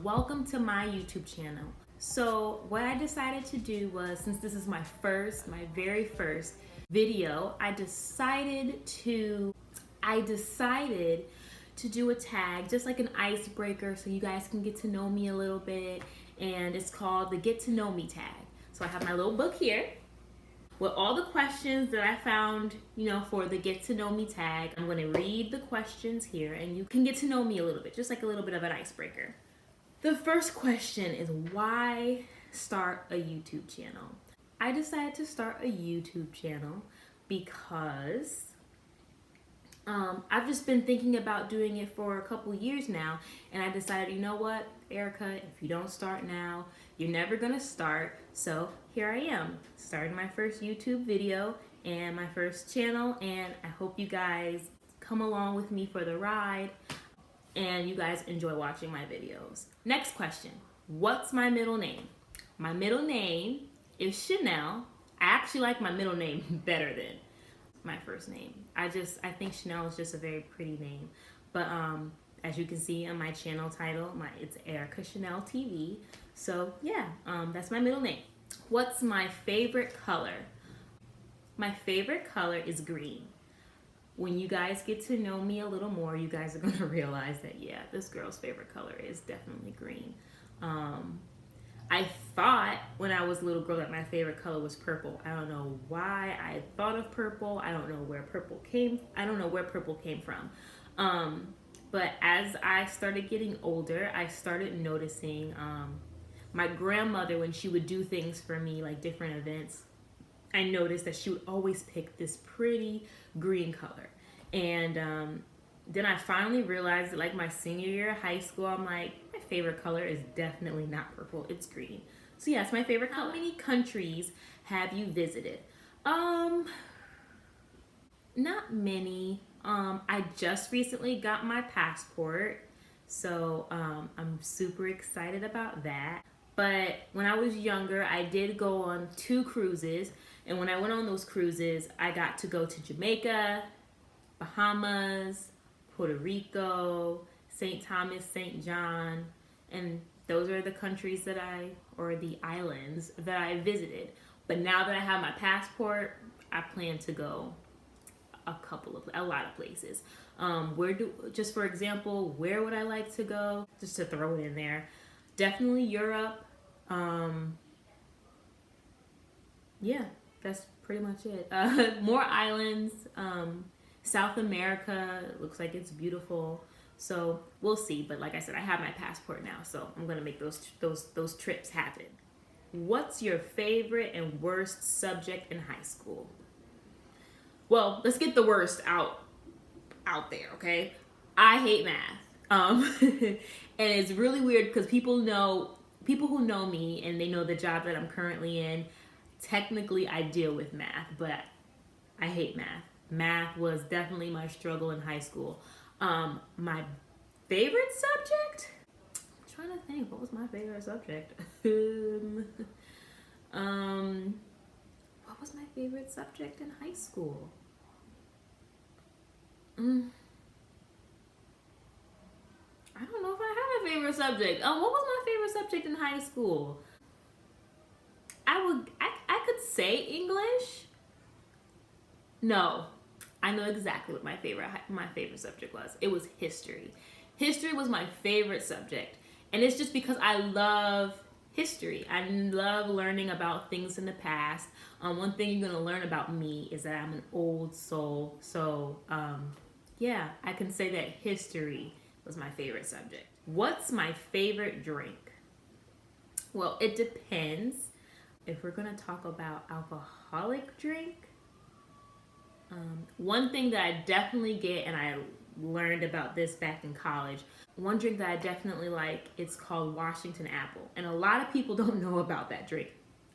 welcome to my YouTube channel. So what I decided to do was, since this is my very first video, I decided to do a tag, just like an icebreaker, so you guys can get to know me a little bit, and it's called the Get to Know Me tag. So I have my little book here with all the questions that I found, for the Get to Know Me tag. I'm going to read the questions here and you can get to know me a little bit, just like a little bit of an icebreaker. The first question is, why start a YouTube channel? I decided to start a YouTube channel because I've just been thinking about doing it for a couple years now, and I decided, you know what, Ericka, if you don't start now, you're never gonna start. So here I am, starting my first YouTube video and my first channel, and I hope you guys come along with me for the ride and you guys enjoy watching my videos. Next question, what's my middle name? My middle name is Chanel. I actually like my middle name better than my first name. I think Chanel is just a very pretty name. But as you can see on my channel title, it's ErickaChanel TV. So yeah, that's my middle name. What's my favorite color? My favorite color is green. When you guys get to know me a little more, you guys are gonna realize that, yeah, this girl's favorite color is definitely green. I thought when I was a little girl that my favorite color was purple. I don't know why I thought of purple. I don't know where purple came from. But as I started getting older, I started noticing my grandmother, when she would do things for me, like different events, I noticed that she would always pick this pretty green color. And then I finally realized that, like, my senior year of high school, I'm like, my favorite color is definitely not purple, it's green. So yeah, it's my favorite color. How many countries have you visited? Not many. I just recently got my passport, so I'm super excited about that. But when I was younger, I did go on 2 cruises, and when I went on those cruises, I got to go to Jamaica, Bahamas, Puerto Rico, St. Thomas, St. John, and those are the countries or the islands that I visited. But now that I have my passport, I plan to go a lot of places. Just for example, where would I like to go? Just to throw it in there. Definitely Europe. Yeah, that's pretty much it. More islands. South America, it looks like it's beautiful. So we'll see. But like I said, I have my passport now, so I'm gonna make those trips happen. What's your favorite and worst subject in high school? Well, let's get the worst out there, okay? I hate math. And it's really weird because people who know me and they know the job that I'm currently in, technically I deal with math, but I hate math. Math was definitely my struggle in high school. My favorite subject? I'm trying to think, what was my favorite subject? What was my favorite subject in high school? I don't know if I have a favorite subject. What was my favorite subject in high school? I could say English. No, I know exactly what my favorite subject was. It was history. History was my favorite subject, and it's just because I love history. I love learning about things in the past. One thing you're gonna learn about me is that I'm an old soul. So yeah, I can say that history was my favorite subject. What's my favorite drink? Well, it depends. If we're gonna talk about alcoholic drink, one thing that I definitely get, and I learned about this back in college, one drink that I definitely like, it's called Washington Apple. And a lot of people don't know about that drink,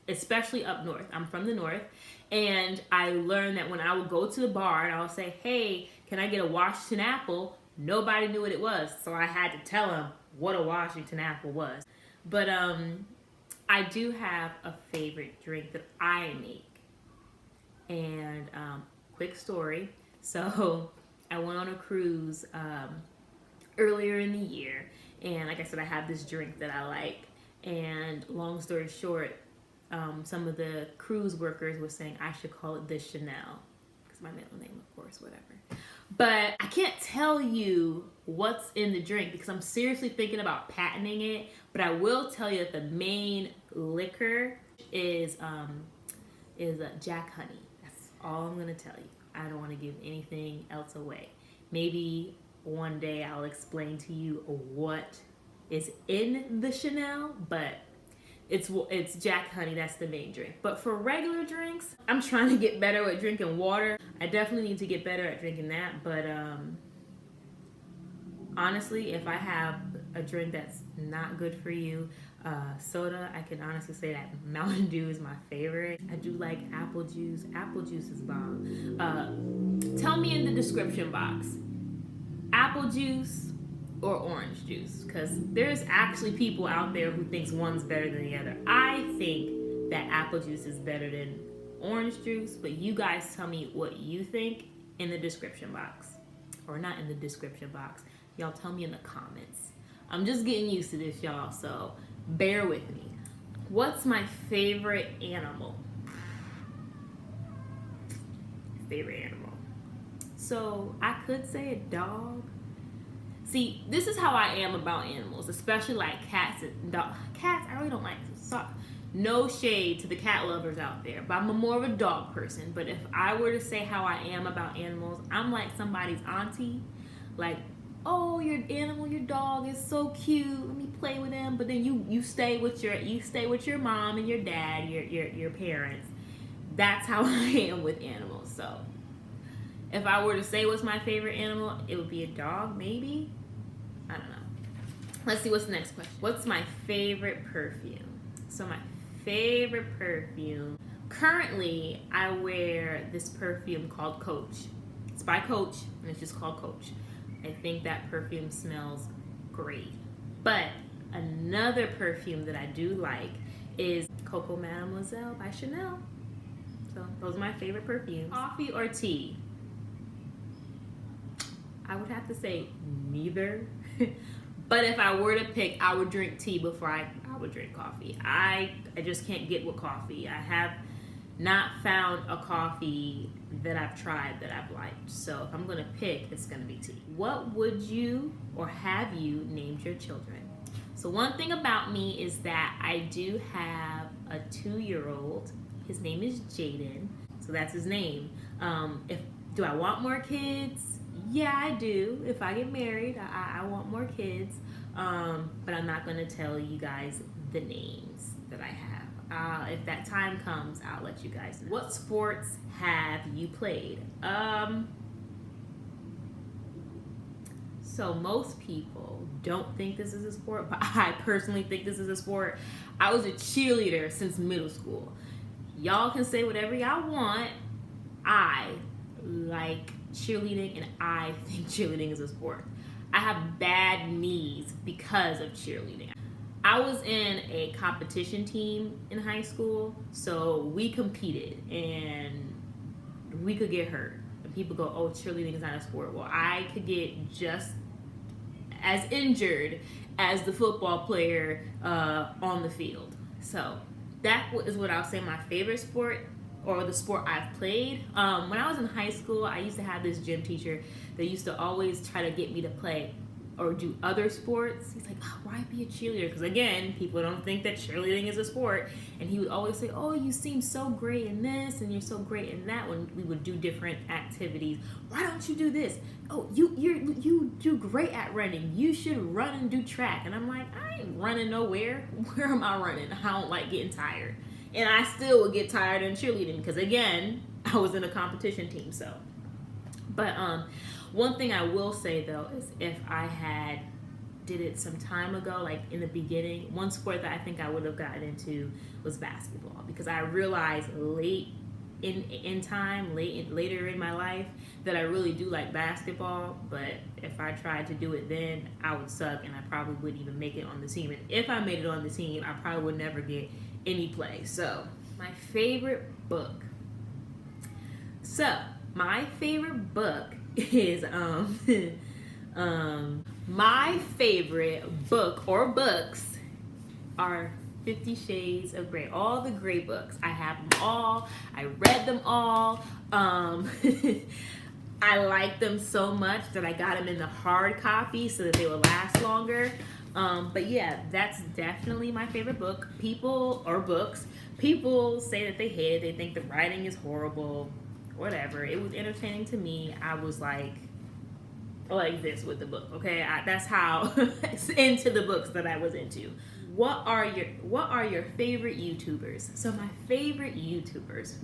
especially up north. I'm from the north, and I learned that when I would go to the bar and I would say, hey, can I get a Washington Apple? Nobody knew what it was, so I had to tell them what a Washington Apple was. But I do have a favorite drink that I make. And quick story. So I went on a cruise earlier in the year, And like I said, I have this drink that I like. And long story short, some of the cruise workers were saying I should call it the Chanel, because my middle name, of course, whatever. But I can't tell you what's in the drink because I'm seriously thinking about patenting it. But I will tell you that the main liquor is Jack Honey. That's all I'm gonna tell you. I don't want to give anything else away. Maybe one day I'll explain to you what is in the Chanel, but it's Jack Honey. That's the main drink. But for regular drinks, I'm trying to get better at drinking water. I definitely need to get better at drinking that. But honestly, if I have a drink that's not good for you, soda, I can honestly say that Mountain Dew is my favorite. I do like apple juice. Apple juice is bomb. Tell me in the description box, apple juice or orange juice, because there's actually people out there who thinks one's better than the other. I think that apple juice is better than orange juice, but you guys tell me what you think in the description box. Or not in the description box. Y'all tell me in the comments. I'm just getting used to this, y'all, so bear with me. What's my favorite animal? Favorite animal. So I could say a dog. See, this is how I am about animals, especially like cats and dogs. Cats, I really don't like. No shade to the cat lovers out there, but I'm more of a dog person. But if I were to say how I am about animals, I'm like somebody's auntie. Like, oh, your animal, your dog is so cute. Let me play with him. But then you stay with your mom and your dad, your parents. That's how I am with animals. So if I were to say what's my favorite animal, it would be a dog, maybe. I don't know. Let's see, what's the next question. What's my favorite perfume? So my favorite perfume. Currently, I wear this perfume called Coach. It's by Coach, and it's just called Coach. I think that perfume smells great. But another perfume that I do like is Coco Mademoiselle by Chanel. So those are my favorite perfumes. Coffee or tea? I would have to say neither. But if I were to pick, I would drink tea before I would drink coffee. I just can't get with coffee. I have not found a coffee that I've tried that I've liked. So if I'm going to pick, it's going to be tea. What would you or have you named your children? So one thing about me is that I do have a 2-year-old. His name is Jaden. So that's his name. Do I want more kids? Yeah, I do. If I get married, I want more kids. But I'm not going to tell you guys the names that I have. If that time comes, I'll let you guys know. What sports have you played? So most people don't think this is a sport, but I personally think this is a sport. I was a cheerleader since middle school. Y'all can say whatever y'all want. I like cheerleading, and I think cheerleading is a sport. I have bad knees because of cheerleading. I was in a competition team in high school, so we competed and we could get hurt. And people go, oh, cheerleading is not a sport. Well, I could get just as injured as the football player on the field. So that is what I'll say my favorite sport, or the sport I've played. When I was in high school, I used to have this gym teacher that used to always try to get me to play or do other sports. He's like, oh, why be a cheerleader? Because again, people don't think that cheerleading is a sport. And he would always say, oh, you seem so great in this and you're so great in that, when we would do different activities. Why don't you do this? Oh, you do great at running. You should run and do track. And I'm like, I ain't running nowhere. Where am I running? I don't like getting tired. And I still would get tired in cheerleading because, again, I was in a competition team. So, but one thing I will say, though, is if I had did it some time ago, like in the beginning, one sport that I think I would have gotten into was basketball, because I realized later in my life that I really do like basketball. But if I tried to do it then, I would suck and I probably wouldn't even make it on the team. And if I made it on the team, I probably would never get any play. So my favorite book. So my favorite book is My favorite book or books are 50 Shades of Grey. All the Grey books. I have them all. I read them all. I like them so much that I got them in the hard copy so that they will last longer. But yeah, that's definitely my favorite book. People say that they hate it. They think the writing is horrible. Whatever. It was entertaining to me. I was like this with the book. Okay, that's how into the books that I was into. What are your favorite YouTubers? So my favorite YouTubers.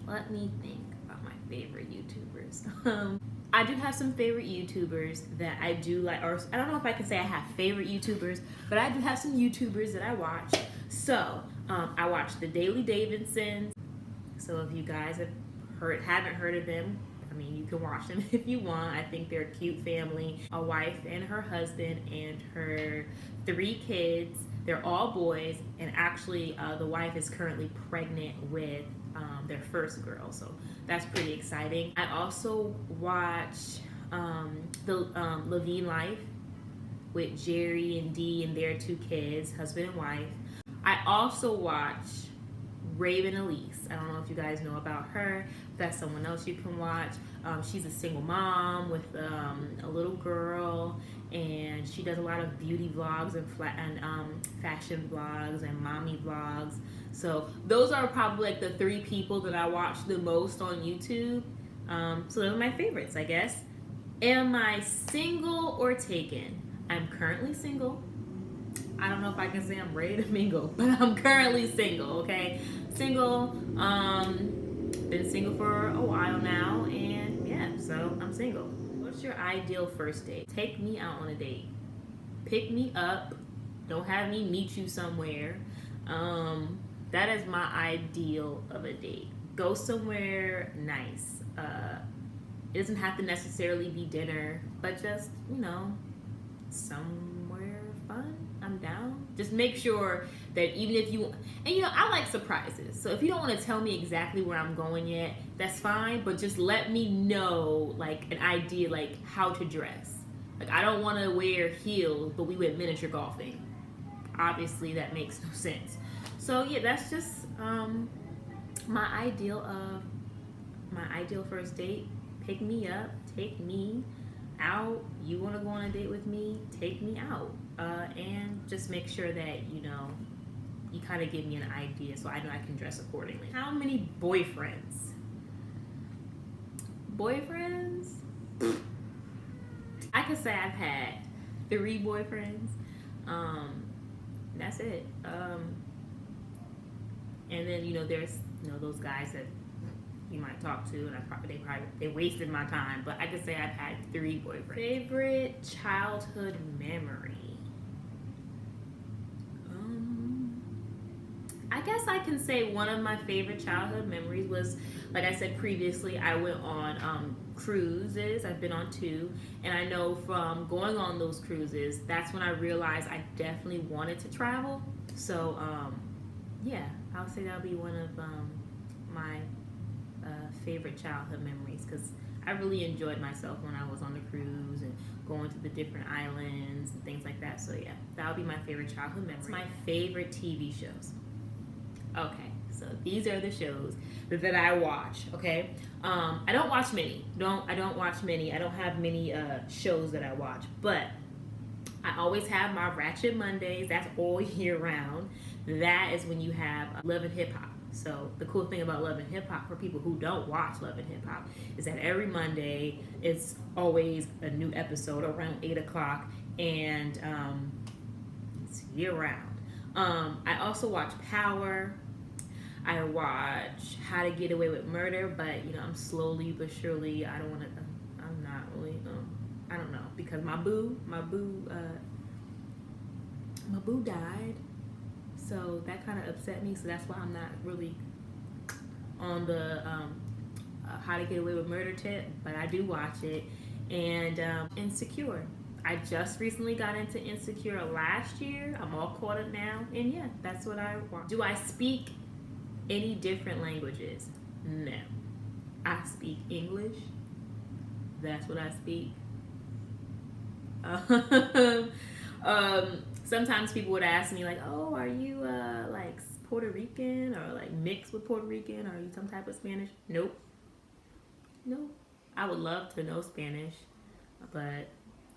Let me think about my favorite YouTubers. I do have some favorite YouTubers that I do like, or I don't know if I can say I have favorite YouTubers, but I do have some YouTubers that I watch. So I watch the Daily Davidsons. So if you guys haven't heard of them, I mean, you can watch them if you want. I think they're a cute family. A wife and her husband and her 3 kids. They're all boys, and actually the wife is currently pregnant with their first girl, so that's pretty exciting. I also watch the Levine Life with Jerry and Dee and their 2 kids, husband and wife. I also watch Raven Elise. I don't know if you guys know about her. That's someone else you can watch. She's a single mom with a little girl, and she does a lot of beauty vlogs and fashion vlogs and mommy vlogs. So those are probably like the 3 people that I watch the most on YouTube. So those are my favorites, I guess. Am I single or taken? I'm currently single. I don't know if I can say I'm ready to mingle, but I'm currently single, okay? Single, been single for a while now, and yeah, so I'm single. What's your ideal first date? Take me out on a date. Pick me up. Don't have me meet you somewhere. That is my ideal of a date. Go somewhere nice. It doesn't have to necessarily be dinner, but just, somewhere fun. I'm down. Just make sure that even if you, and I like surprises. So if you don't want to tell me exactly where I'm going yet, that's fine. But just let me know like an idea, like how to dress. Like I don't want to wear heels, but we went miniature golfing. Obviously that makes no sense. So yeah, that's just my ideal first date. Pick me up, take me out. You want to go on a date with me? Take me out. And just make sure that you kind of give me an idea so I know I can dress accordingly. How many boyfriends? I could say I've had 3 boyfriends. That's it. And then there's those guys that you might talk to, and they wasted my time. But I could say I've had 3 boyfriends. Favorite childhood memory. I guess I can say one of my favorite childhood memories was, like I said previously, I went on cruises. I've been on 2, and I know from going on those cruises, that's when I realized I definitely wanted to travel. So yeah, I'll say that'll be one of my favorite childhood memories, because I really enjoyed myself when I was on the cruise and going to the different islands and things like that. So yeah, that'll be my favorite childhood memory. My favorite TV shows. Okay, so these are the shows that I watch. Okay, I don't watch many. I don't watch many. I don't have many shows that I watch, but I always have my Ratchet Mondays. That's all year round. That is when you have Love and Hip Hop. So the cool thing about Love and Hip Hop, for people who don't watch Love and Hip Hop, is that every Monday it's always a new episode around 8 o'clock, and it's year round. I also watch Power. I watch How to Get Away with Murder, but I'm slowly but surely. I'm not really. I don't know, because my boo died, so that kind of upset me. So that's why I'm not really on the How to Get Away with Murder tip, but I do watch it. And Insecure. I just recently got into Insecure last year. I'm all caught up now, and yeah, that's what I watch. Do I speak any different languages? No. I speak English. That's what I speak. Sometimes people would ask me like, "Oh, are you like Puerto Rican or like mixed with Puerto Rican? Or are you some type of Spanish?" Nope. Nope. I would love to know Spanish, but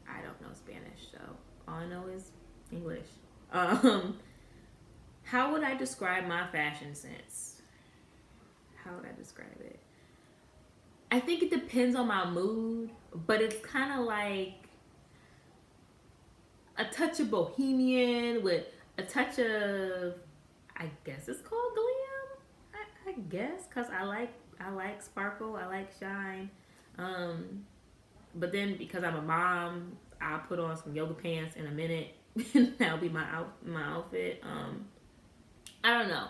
I don't know Spanish, so all I know is English. How would I describe my fashion sense? How would I describe it? I think it depends on my mood, but it's kind of like a touch of bohemian with a touch of, I guess it's called glam. I guess, cause I like sparkle, I like shine. But then because I'm a mom, I'll put on some yoga pants in a minute, and that'll be my outfit. I don't know.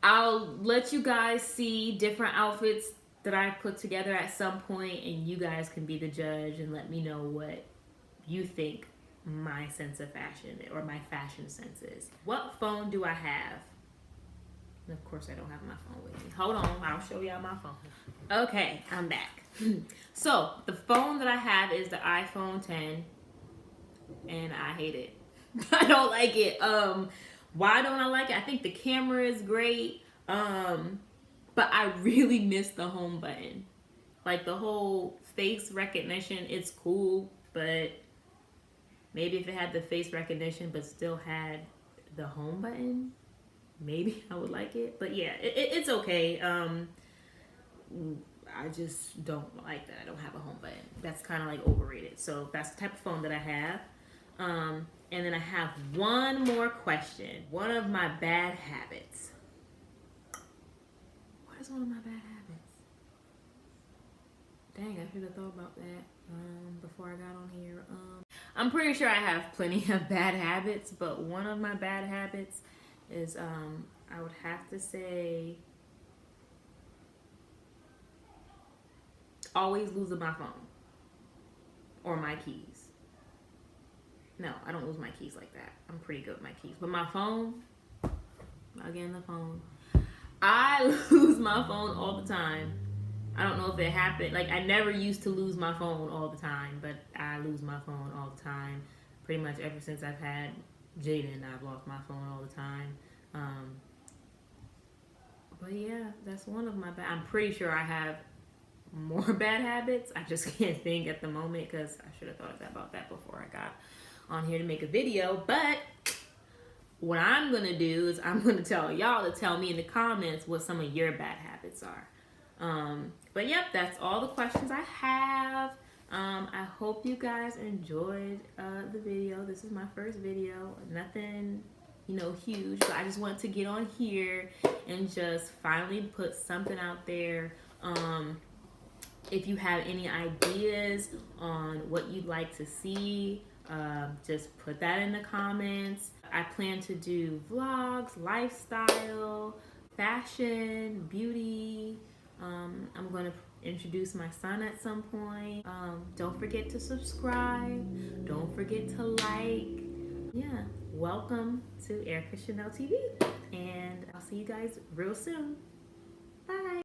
I'll let you guys see different outfits that I put together at some point, and you guys can be the judge and let me know what you think my sense of fashion or my fashion sense is. What phone do I have? And of course, I don't have my phone with me. Hold on, I'll show y'all my phone. Okay, I'm back. So the phone that I have is the iPhone 10, and I hate it. I don't like it. Why don't I like it? I think the camera is great, but I really miss the home button. Like the whole face recognition, it's cool, but maybe if it had the face recognition but still had the home button, maybe I would like it. But yeah, it's okay. I just don't like that I don't have a home button. That's kind of like overrated. So that's the type of phone that I have. And then I have one more question. One of my bad habits. What is one of my bad habits? Dang, I should have thought about that before I got on here. I'm pretty sure I have plenty of bad habits, but one of my bad habits is I would have to say always losing my phone or my keys. No, I don't lose my keys like that. I'm pretty good with my keys. But my phone, again, the phone. I lose my phone all the time. I don't know if it happened. Like, I never used to lose my phone all the time, but I lose my phone all the time. Pretty much ever since I've had Jaden, I've lost my phone all the time. But yeah, that's one of my bad. I'm pretty sure I have more bad habits. I just can't think at the moment because I should have thought about that before I got on here to make a video. But what I'm gonna do is I'm gonna tell y'all to tell me in the comments what some of your bad habits are. But yep, that's all the questions I have. I hope you guys enjoyed the video. This is my first video. Nothing, huge, but I just wanted to get on here and just finally put something out there. If you have any ideas on what you'd like to see, just put that in the comments. I plan to do vlogs, lifestyle, fashion, beauty. I'm going to introduce my son at some point. Don't forget to subscribe. Don't forget to like. Yeah, welcome to ErickaChanel TV. And I'll see you guys real soon. Bye.